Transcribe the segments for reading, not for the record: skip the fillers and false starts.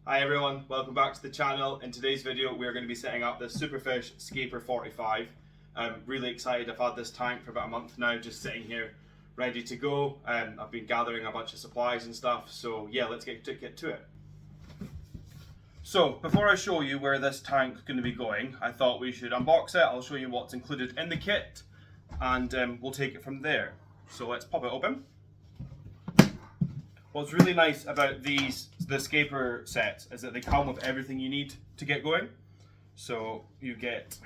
Hi everyone, welcome back to the channel. In today's video we're going to be setting up the Superfish Scaper 45. I'm really excited. I've had this tank for about a month now, just sitting here ready to go. I've been gathering a bunch of supplies and stuff, so yeah, let's get to it. So before I show you where this tank's going to be going, I thought we should unbox it. I'll show you what's included in the kit and we'll take it from there. So let's pop it open. What's really nice about the Scaper sets is that they come with everything you need to get going. So you get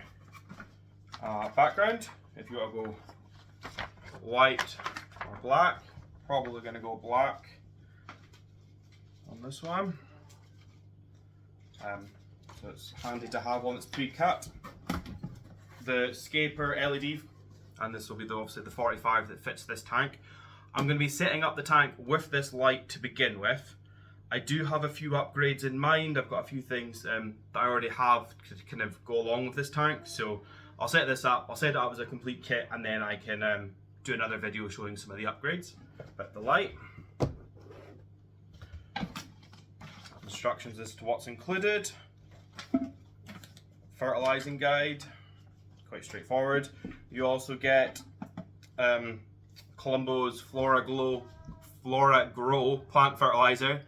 a background, if you want to go white or black, probably going to go black on this one. So it's handy to have one that's pre-cut. The Scaper LED, and this will be obviously the 45 that fits this tank. I'm going to be setting up the tank with this light to begin with. I do have a few upgrades in mind. I've got a few things that I already have to kind of go along with this tank. So I'll set this up, I'll set it up as a complete kit, and then I can do another video showing some of the upgrades. But the light, instructions as to what's included, fertilizing guide, quite straightforward. You also get Colombo's Flora Grow plant fertilizer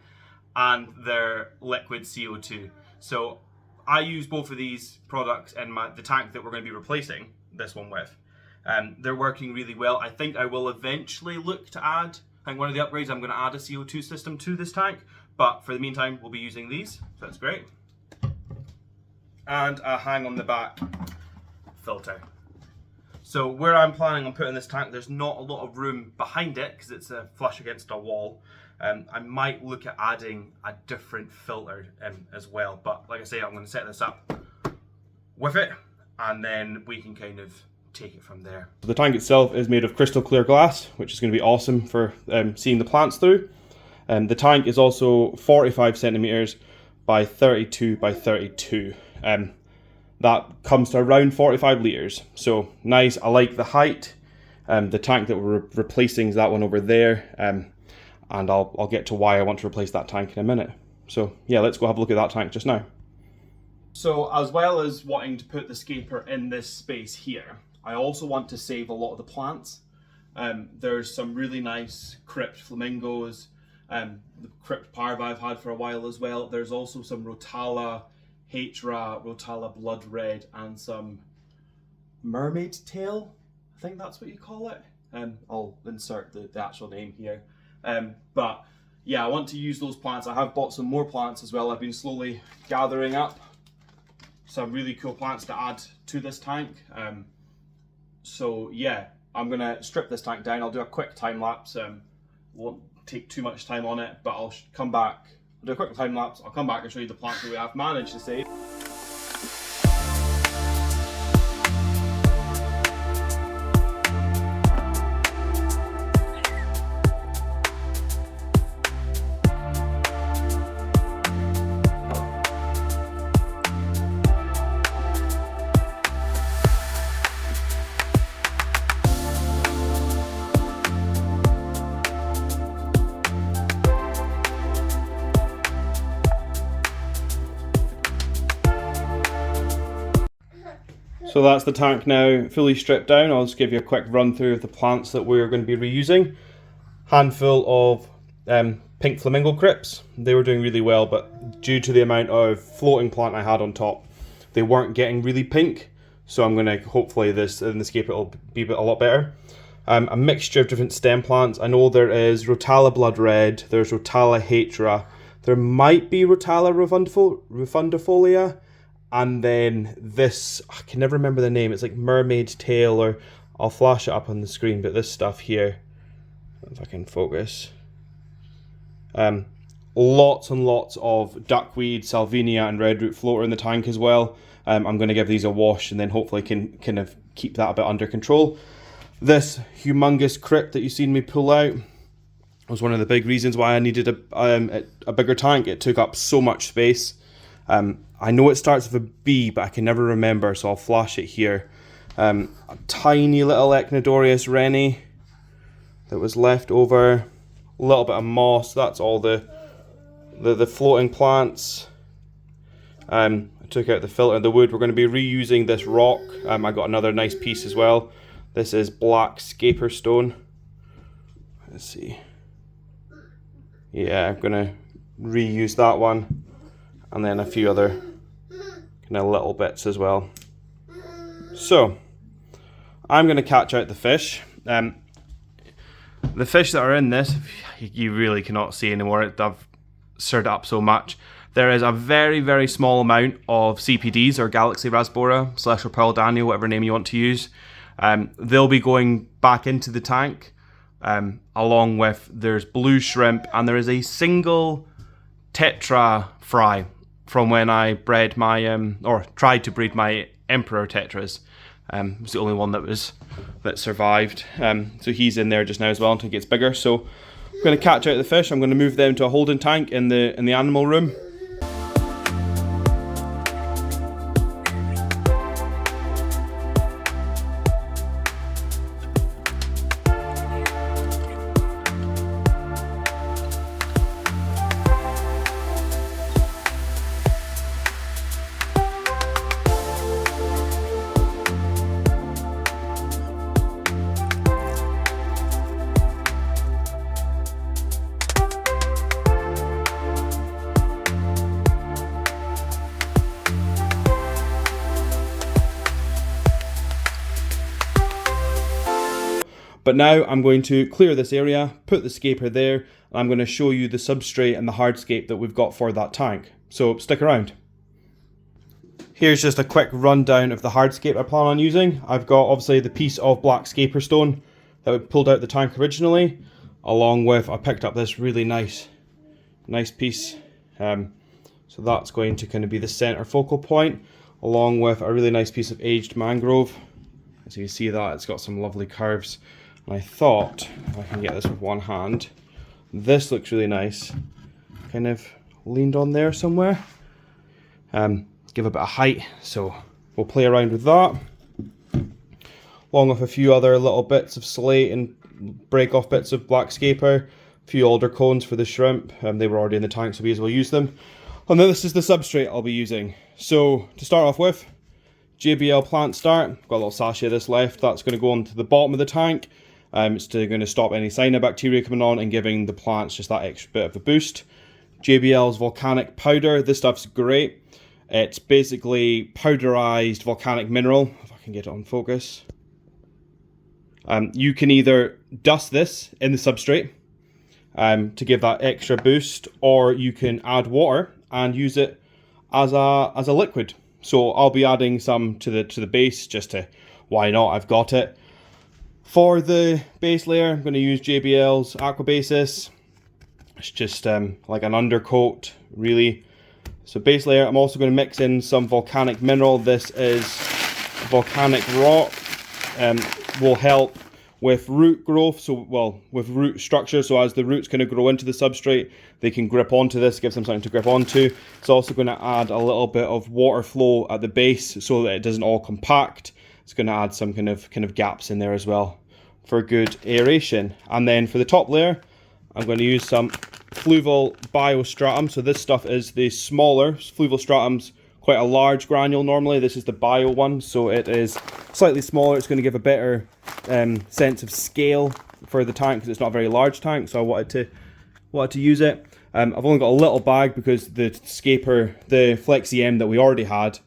and their liquid CO2. So I use both of these products in the tank that we're going to be replacing this one with. They're working really well. I think I will eventually look to add, I think one of the upgrades, I'm going to add a CO2 system to this tank, but for the meantime we'll be using these, so that's great. And a hang on the back filter. So where I'm planning on putting this tank, there's not a lot of room behind it because it's flush against a wall. I might look at adding a different filter as well, but like I say, I'm going to set this up with it and then we can kind of take it from there. The tank itself is made of crystal clear glass, which is going to be awesome for seeing the plants through. The tank is also 45 centimeters by 32 by 32. That comes to around 45 litres, so nice. I like the height. The tank that we're replacing is that one over there, and I'll get to why I want to replace that tank in a minute. So yeah, let's go have a look at that tank just now. So as well as wanting to put the Scaper in this space here, I also want to save a lot of the plants. There's some really nice crypt flamingos, the crypt parva I've had for a while as well. There's also some Rotala Hra, Rotala Blood Red, and some mermaid tail, I think that's what you call it. I'll insert the actual name here. But yeah, I want to use those plants. I have bought some more plants as well. I've been slowly gathering up some really cool plants to add to this tank. So yeah, I'm gonna strip this tank down. I'll do a quick time lapse. Won't take too much time on it, but I'll come back. I'll do a quick time lapse, I'll come back and show you the plants that we have managed to save. So that's the tank now fully stripped down. I'll just give you a quick run through of the plants that we're going to be reusing. Handful of pink flamingo crypts. They were doing really well, but due to the amount of floating plant I had on top, they weren't getting really pink. So I'm going to, hopefully this in the Scaper will be a lot better. A mixture of different stem plants. I know there is Rotala Blood Red, there's Rotala Hra, there might be Rotala Refundifolia, and then this, I can never remember the name, it's like mermaid tail, or I'll flash it up on the screen, but this stuff here, if I can focus. Lots and lots of duckweed, salvinia and redroot floater in the tank as well. I'm going to give these a wash and then hopefully can kind of keep that a bit under control. This humongous crypt that you've seen me pull out was one of the big reasons why I needed a bigger tank. It took up so much space. I know it starts with a B, but I can never remember, so I'll flash it here. A tiny little Echinodorius rennie that was left over. A little bit of moss. That's all the the floating plants. I took out the filter and the wood. We're going to be reusing this rock. I got another nice piece as well. This is black Scaper stone. Let's see. Yeah, I'm going to reuse that one. And then a few other kind of little bits as well. So, I'm going to catch out the fish. The fish that are in this, you really cannot see anymore. I've stirred it up so much. There is a very, very small amount of CPDs, or Galaxy Rasbora, / Pearl Daniel, whatever name you want to use. They'll be going back into the tank, along with, there's blue shrimp, and there is a single tetra fry from when I bred my, or tried to breed my Emperor tetras. It was the only one that survived. So he's in there just now as well until he gets bigger. So I'm going to catch out the fish. I'm going to move them to a holding tank in the animal room. But now I'm going to clear this area, put the Scaper there, and I'm going to show you the substrate and the hardscape that we've got for that tank. So stick around. Here's just a quick rundown of the hardscape I plan on using. I've got obviously the piece of black Scaper stone that we pulled out the tank originally, along with, I picked up this really nice piece. So that's going to kind of be the center focal point, along with a really nice piece of aged mangrove. As you can see that, it's got some lovely curves. And I thought, if I can get this with one hand, this looks really nice. Kind of leaned on there somewhere. Give a bit of height, so we'll play around with that. Along with a few other little bits of slate and break off bits of black Scaper. A few alder cones for the shrimp. They were already in the tank, so we as well use them. And then this is the substrate I'll be using. So to start off with, JBL plant start. Got a little sachet of this left. That's going to go onto the bottom of the tank. It's going to stop any cyanobacteria coming on and giving the plants just that extra bit of a boost. JBL's volcanic powder. This stuff's great. It's basically powderized volcanic mineral. If I can get it on focus. You can either dust this in the substrate to give that extra boost, or you can add water and use it as a liquid. So I'll be adding some to the base, just to, why not, I've got it. For the base layer, I'm going to use JBL's Aqua Basis. It's just like an undercoat, really. So base layer, I'm also going to mix in some volcanic mineral. This is volcanic rock. Will help with root growth, with root structure. So as the roots kind of grow into the substrate, they can grip onto this, gives them something to grip onto. It's also going to add a little bit of water flow at the base so that it doesn't all compact. It's going to add some kind of gaps in there as well for good aeration. And then for the top layer, I'm going to use some fluval biostratum. So this stuff is the smaller fluval stratum's quite a large granule normally. This is the bio one, so it is slightly smaller. It's going to give a better sense of scale for the tank because it's not a very large tank. So I wanted to use it. I've only got a little bag because the Scaper, the Flexi M that we already had,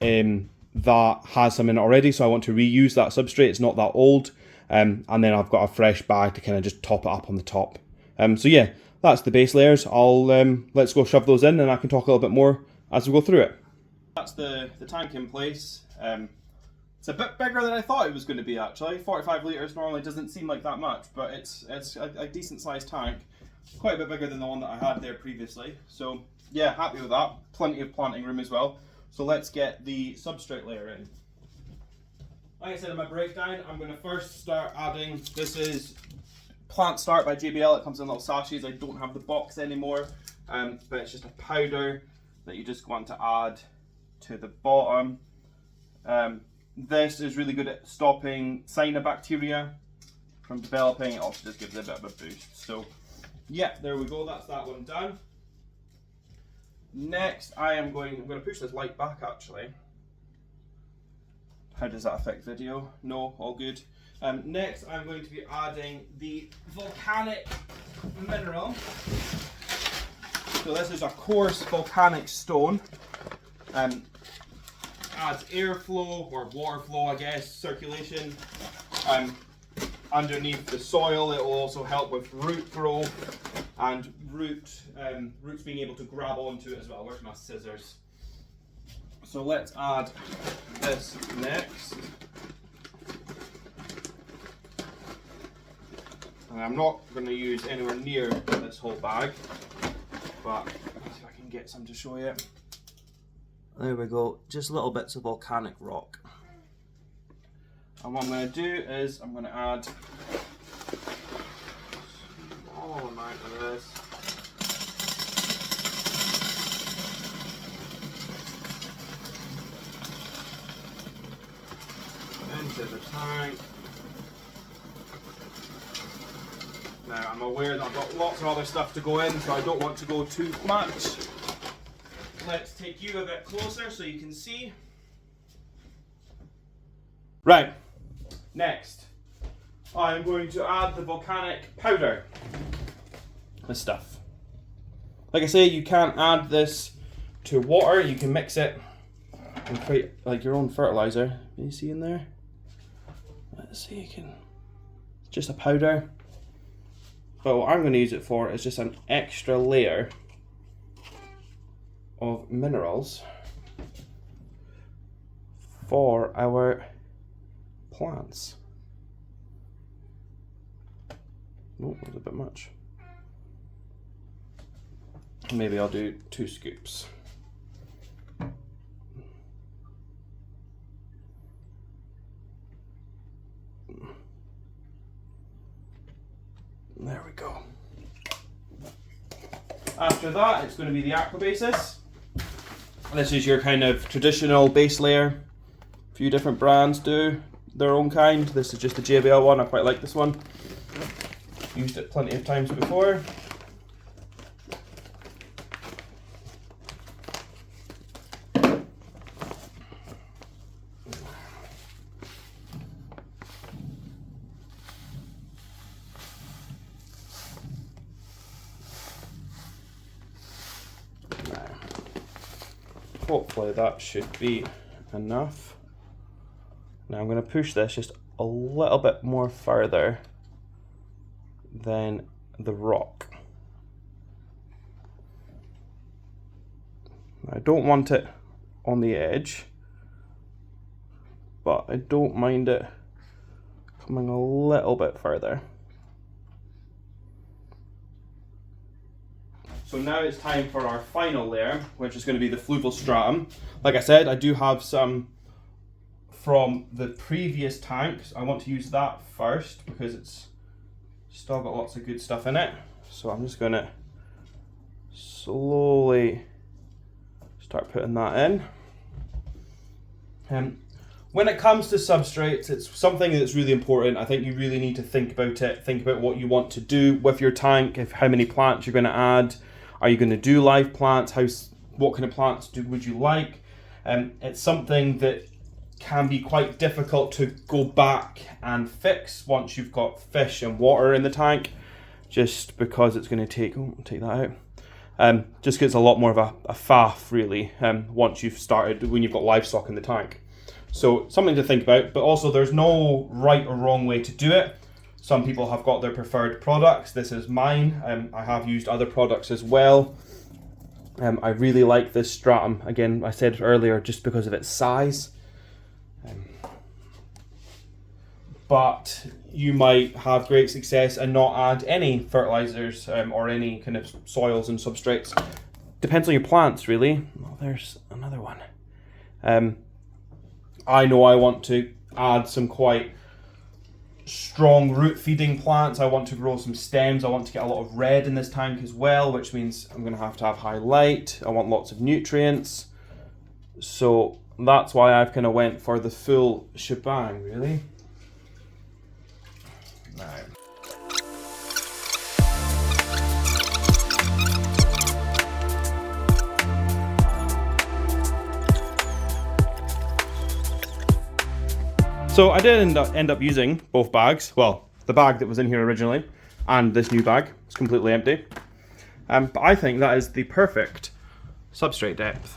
that has some in it already. So I want to reuse that substrate. It's not that old. And then I've got a fresh bag to kind of just top it up on the top. So yeah, that's the base layers. Let's go shove those in, and I can talk a little bit more as we go through it. That's the tank in place. It's a bit bigger than I thought it was going to be actually. 45 litres normally doesn't seem like that much, but it's a decent sized tank. Quite a bit bigger than the one that I had there previously. So yeah, happy with that. Plenty of planting room as well. So let's get the substrate layer in. Like I said in my breakdown, I'm going to first start adding, this is Plant Start by JBL. It comes in little sachets. I don't have the box anymore, but it's just a powder that you just want to add to the bottom. This is really good at stopping cyanobacteria from developing. It also just gives it a bit of a boost. So yeah, there we go, that's that one done. Next, I'm going to push this light back actually. How does that affect video? No, all good. Next, I'm going to be adding the volcanic mineral. So this is a coarse volcanic stone. Adds airflow or water flow, I guess, circulation underneath the soil. It will also help with root growth and roots being able to grab onto it as well. Where's my scissors? So let's add this next. And I'm not going to use anywhere near this whole bag, but let's see if I can get some to show you. There we go, just little bits of volcanic rock. And what I'm going to do is I'm going to add a small amount of this. Into the tank. Now I'm aware that I've got lots of other stuff to go in, so I don't want to go too much. Let's take you a bit closer so you can see. Right, next I'm going to add the volcanic powder. This stuff. Like I say, you can't add this to water, you can mix it and create like your own fertilizer. Can you see in there? Let's see, it's just a powder. But what I'm going to use it for is just an extra layer of minerals for our plants. Oh, that was a bit much. Maybe I'll do 2 scoops. There we go. After that, it's going to be the aqua basis. This is your kind of traditional base layer. A few different brands do their own kind. This is just the JBL one. I quite like this one. Used it plenty of times before. Hopefully that should be enough. Now I'm going to push this just a little bit more further than the rock. I don't want it on the edge, but I don't mind it coming a little bit further. So now it's time for our final layer, which is going to be the fluval stratum. Like I said, I do have some from the previous tanks. I want to use that first because it's still got lots of good stuff in it. So I'm just going to slowly start putting that in. When it comes to substrates, it's something that's really important. I think you really need to think about it. Think about what you want to do with your tank, how many plants you're going to add. Are you going to do live plants? What kind of plants would you like? It's something that can be quite difficult to go back and fix once you've got fish and water in the tank, just because it's going to take, take that out. Just because it's a lot more of a faff really once you've started, when you've got livestock in the tank. So something to think about, but also there's no right or wrong way to do it. Some people have got their preferred products. This is mine. I have used other products as well. I really like this stratum. Again, I said earlier, just because of its size. But you might have great success and not add any fertilizers or any kind of soils and substrates. Depends on your plants, really. Oh, there's another one. I know I want to add some quite strong root feeding plants. I want to grow some stems. I want to get a lot of red in this tank as well, which means I'm going to have high light. I want lots of nutrients. So that's why I've kind of went for the full shebang, really. Now, So I did end up using both bags. Well, the bag that was in here originally and this new bag. It's completely empty. But I think that is the perfect substrate depth.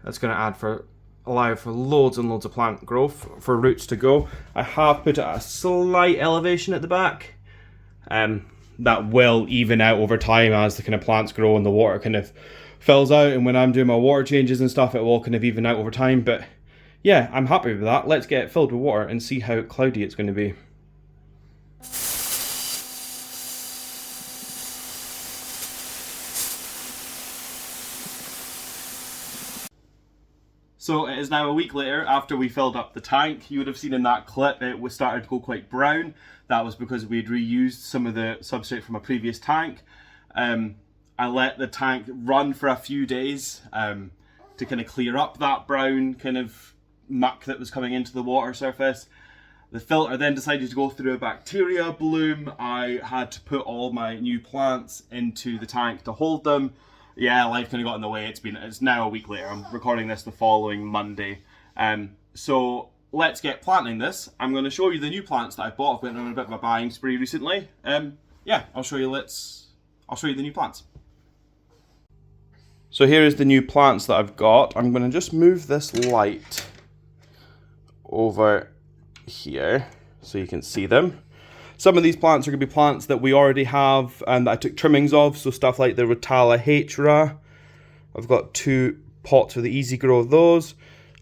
That's going to allow for loads and loads of plant growth for roots to go. I have put it at a slight elevation at the back. That will even out over time as the kind of plants grow and the water kind of fills out, and when I'm doing my water changes and stuff, it will kind of even out over time. But yeah, I'm happy with that. Let's get it filled with water and see how cloudy it's going to be. So it is now a week later after we filled up the tank. You would have seen in that clip it was started to go quite brown. That was because we'd reused some of the substrate from a previous tank. I let the tank run for a few days to kind of clear up that brown kind of muck that was coming into the water surface. The filter then decided to go through a bacteria bloom. I had to put all my new plants into the tank to hold them. Yeah, life kind of got in the way. It's now a week later. I'm recording this the following Monday. So let's get planting this. I'm going to show you the new plants that I bought. I've been on a bit of a buying spree recently. Yeah, I'll show you the new plants. So here is the new plants that I've got. I'm going to just move this light over here so you can see them. Some of these plants are going to be plants that we already have and that I took trimmings of, so stuff like the Rotala Hra. I've got 2 pots for the easy grow of those.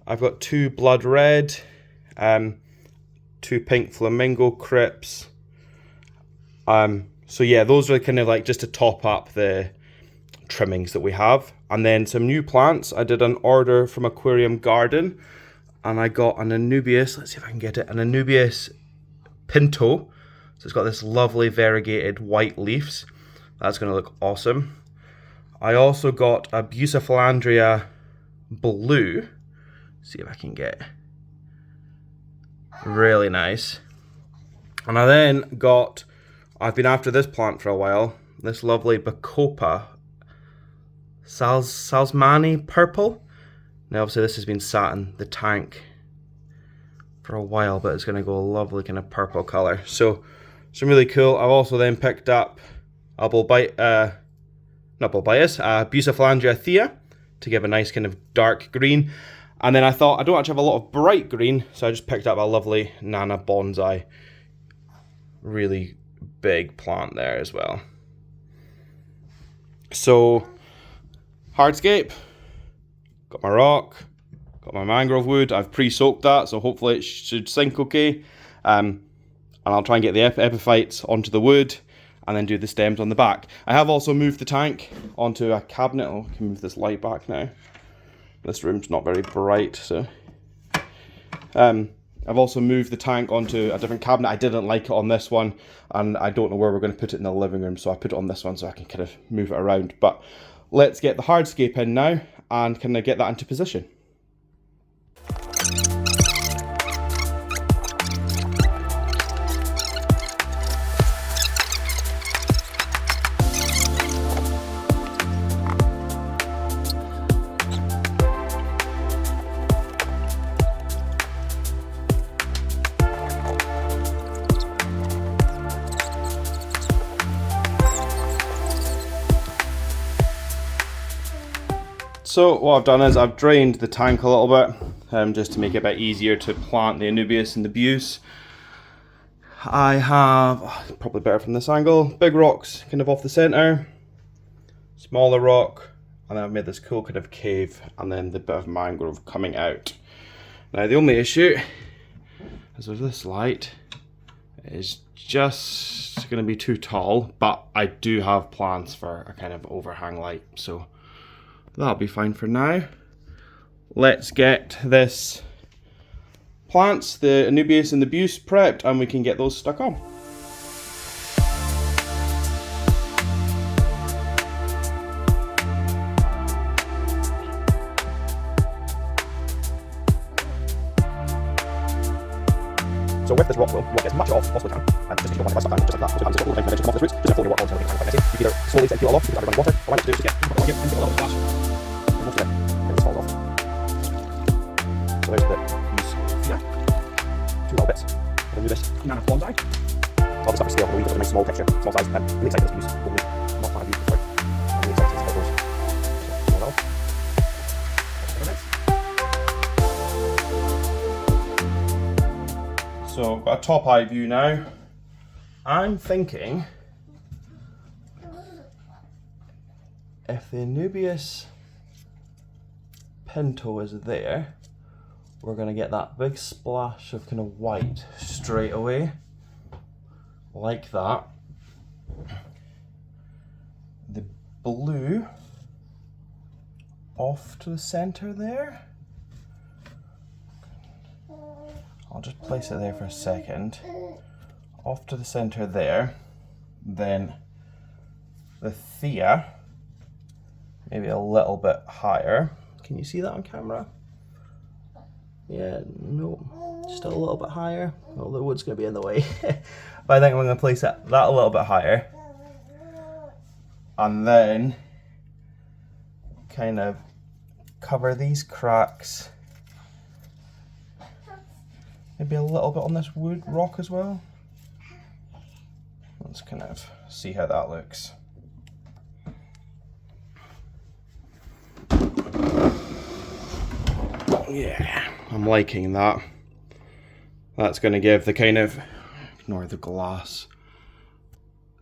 I've got 2 blood red, 2 pink flamingo crypts. So yeah, those are kind of like just to top up the trimmings that we have. And then some new plants. I did an order from Aquarium Garden and I got an Anubias, let's see if I can get it, an Anubias Pinto. So it's got this lovely variegated white leaves. That's going to look awesome. I also got a Bucephalandria Blue. See if I can get really nice. And I then got, I've been after this plant for a while, this lovely Bacopa Salzmani Purple. Now obviously this has been sat in the tank for a while, but it's going to go a lovely kind of purple colour. So some really cool. I've also then picked up a Bucephalandria Thea to give a nice kind of dark green. And then I thought I don't actually have a lot of bright green, so I just picked up a lovely Nana Bonsai. Really big plant there as well. So Hardscape, got my rock, got my mangrove wood. I've pre-soaked that, so hopefully it should sink okay. And I'll try and get the epiphytes onto the wood and then do the stems on the back. I have also moved the tank onto a cabinet. Oh, I can move this light back now. This room's not very bright, so. I've also moved the tank onto a different cabinet. I didn't like it on this one, and I don't know where we're going to put it in the living room, so I put it on this one so I can kind of move it around. But let's get the hardscape in now and kind of get that into position. So what I've done is I've drained the tank a little bit, just to make it a bit easier to plant the Anubias and the Buse. I have, probably better from this angle, big rocks kind of off the centre, smaller rock, and then I've made this cool kind of cave, and then the bit of mangrove coming out. Now the only issue is with this light is just going to be too tall, but I do have plans for a kind of overhang light, so that'll be fine for now. Let's get this plants, the Anubias and the Buse, prepped, and we can get those stuck on. So with this rock wool, you want to get as much off as possible you can, and just you don't want to buy stuff down just like that. So just pull the roots, just pull your rock onto it. You can either slowly take it all off, you can either run water, or what I like to do is just get a little bit of splash, and most of it falls off. So there's the Buse here. So I've got a top eye view now. I'm thinking if the Anubias Pinto is there, we're going to get that big splash of kind of white straight away, like that. The blue off to the center there. I'll just place it there for a second. Off to the center there. Then the Thea, maybe a little bit higher. Can you see that on camera? Yeah, no, just a little bit higher. Oh, the wood's going to be in the way. But I think I'm going to place that a little bit higher. And then kind of cover these cracks. Maybe a little bit on this wood rock as well. Let's kind of see how that looks. Yeah, I'm liking that. That's going to give the kind of, ignore the glass.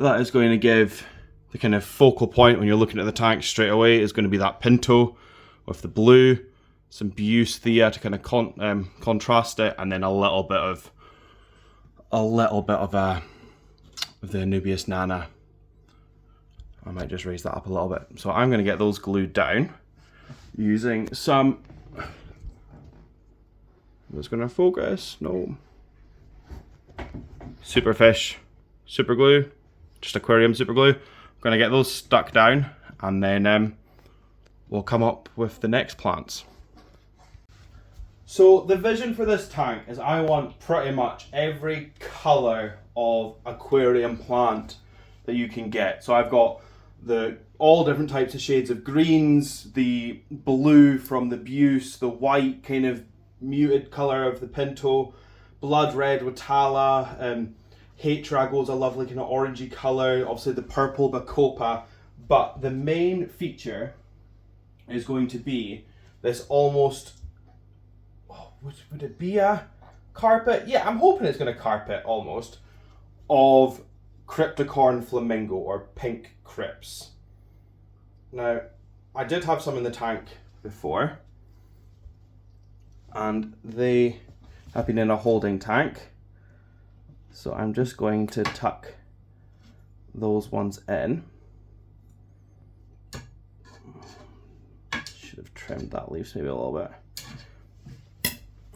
That is going to give the kind of focal point when you're looking at the tank straight away is going to be that Pinto with the blue. Some Buse Thea to kind of contrast it, and then a little bit of the Anubias Nana. I might just raise that up a little bit. So I'm going to get those glued down using some. Is going to focus? No. Superfish super glue, just aquarium super glue. I'm going to get those stuck down, and then we'll come up with the next plants. So the vision for this tank is I want pretty much every colour of aquarium plant that you can get. So I've got all different types of shades of greens, the blue from the Buse, the white kind of muted colour of the Pinto, blood red with Tala, Hatrago's a lovely kind of orangey colour, obviously the purple Bacopa, but the main feature is going to be this almost, would it be a carpet? Yeah, I'm hoping it's going to carpet almost, of Cryptocorn Flamingo or pink crypts. Now, I did have some in the tank before, and they have been in a holding tank. So I'm just going to tuck those ones in. Should have trimmed that leaves maybe a little bit.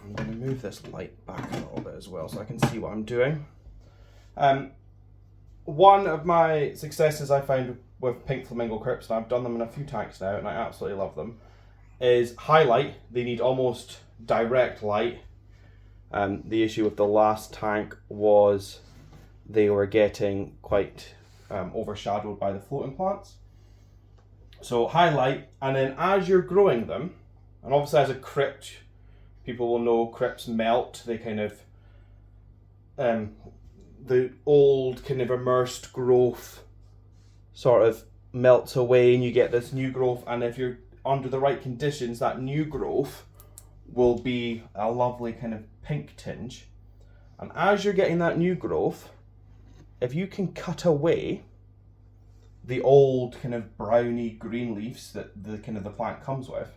I'm going to move this light back a little bit as well so I can see what I'm doing. One of my successes I found with pink flamingo crypts, and I've done them in a few tanks now and I absolutely love them, is highlight. They need almost direct light. The issue with the last tank was they were getting quite overshadowed by the floating plants. So highlight, and then as you're growing them, and obviously as a crypt, people will know crypts melt. They kind of, the old kind of immersed growth sort of melts away and you get this new growth, and if you're under the right conditions, that new growth will be a lovely kind of pink tinge. And as you're getting that new growth, if you can cut away the old kind of browny green leaves that the kind of the plant comes with,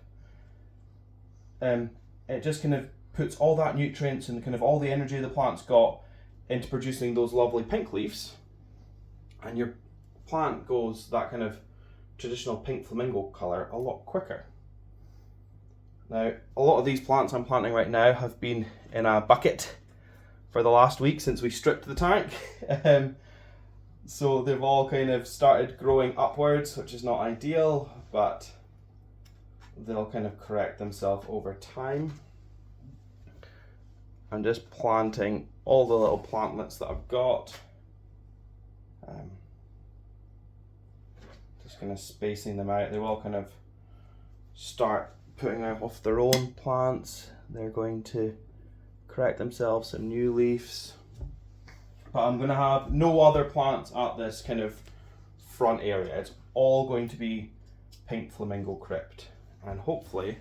it just kind of puts all that nutrients and kind of all the energy the plant's got into producing those lovely pink leaves, and your plant goes that kind of traditional pink flamingo colour a lot quicker. Now, a lot of these plants I'm planting right now have been in a bucket for the last week since we stripped the tank. So they've all kind of started growing upwards, which is not ideal, but they'll kind of correct themselves over time. I'm just planting all the little plantlets that I've got. Just kind of spacing them out. They will kind of start putting out off their own plants. They're going to correct themselves, some new leaves. But I'm going to have no other plants at this kind of front area. It's all going to be pink flamingo crypt. And hopefully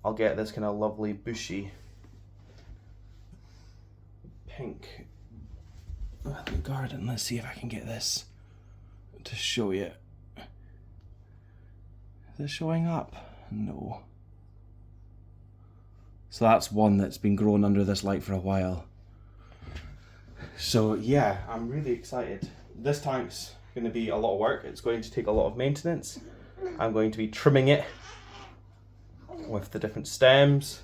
I'll get this kind of lovely bushy pink in the garden. Let's see if I can get this to show you. Is it showing up? No. So that's one that's been growing under this light for a while. So yeah, I'm really excited. This tank's going to be a lot of work. It's going to take a lot of maintenance. I'm going to be trimming it with the different stems,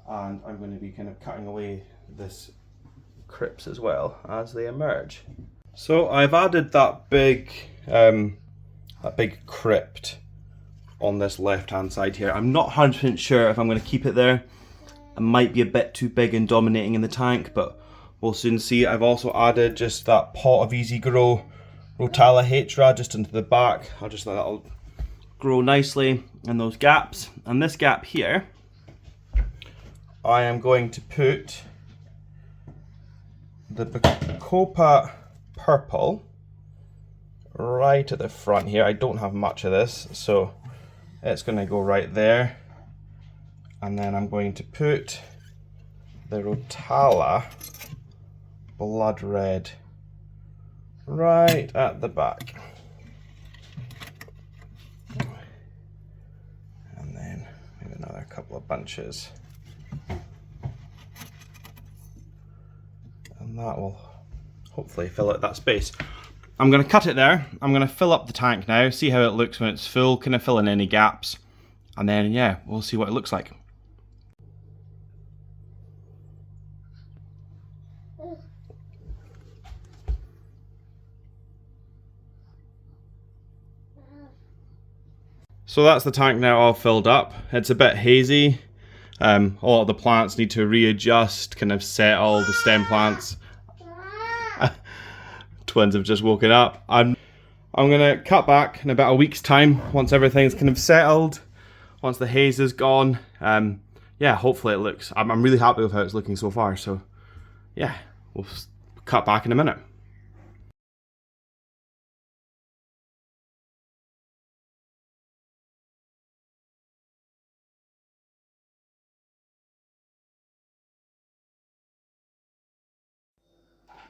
and I'm going to be kind of cutting away this crypts as well as they emerge. So I've added that big crypt on this left hand side here. I'm not 100% sure if I'm going to keep it there. It might be a bit too big and dominating in the tank, but we'll soon see. I've also added just that pot of Easy Grow Rotala Hra just into the back. I'll just let that grow nicely in those gaps. And this gap here, I am going to put the Bacopa Purple right at the front here. I don't have much of this, so it's going to go right there. And then I'm going to put the Rotala Blood Red right at the back. And then maybe another couple of bunches. And that will hopefully fill out that space. I'm going to cut it there. I'm going to fill up the tank now, see how it looks when it's full, kind of fill in any gaps. And then, yeah, we'll see what it looks like. So that's the tank now all filled up. It's a bit hazy. All of the plants need to readjust, kind of settle, the stem plants. Twins have just woken up. I'm gonna cut back in about a week's time once everything's kind of settled, once the haze is gone. Yeah, hopefully it looks, I'm really happy with how it's looking so far. So yeah, we'll cut back in a minute.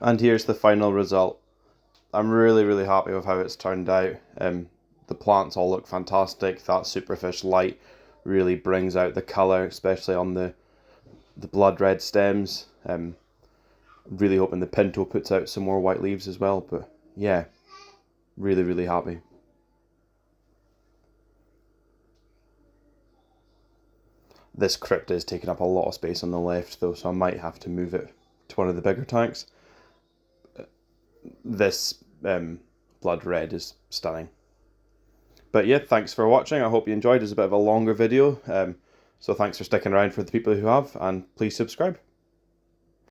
And here's the final result. I'm really happy with how it's turned out. The plants all look fantastic. That Superfish light really brings out the colour, especially on the blood red stems. Really hoping the Pinto puts out some more white leaves as well. But yeah, really happy. This crypt is taking up a lot of space on the left though, so I might have to move it to one of the bigger tanks. This blood red is stunning. But yeah, thanks for watching. I hope you enjoyed. It's a bit of a longer video, so thanks for sticking around for the people who have, and please subscribe.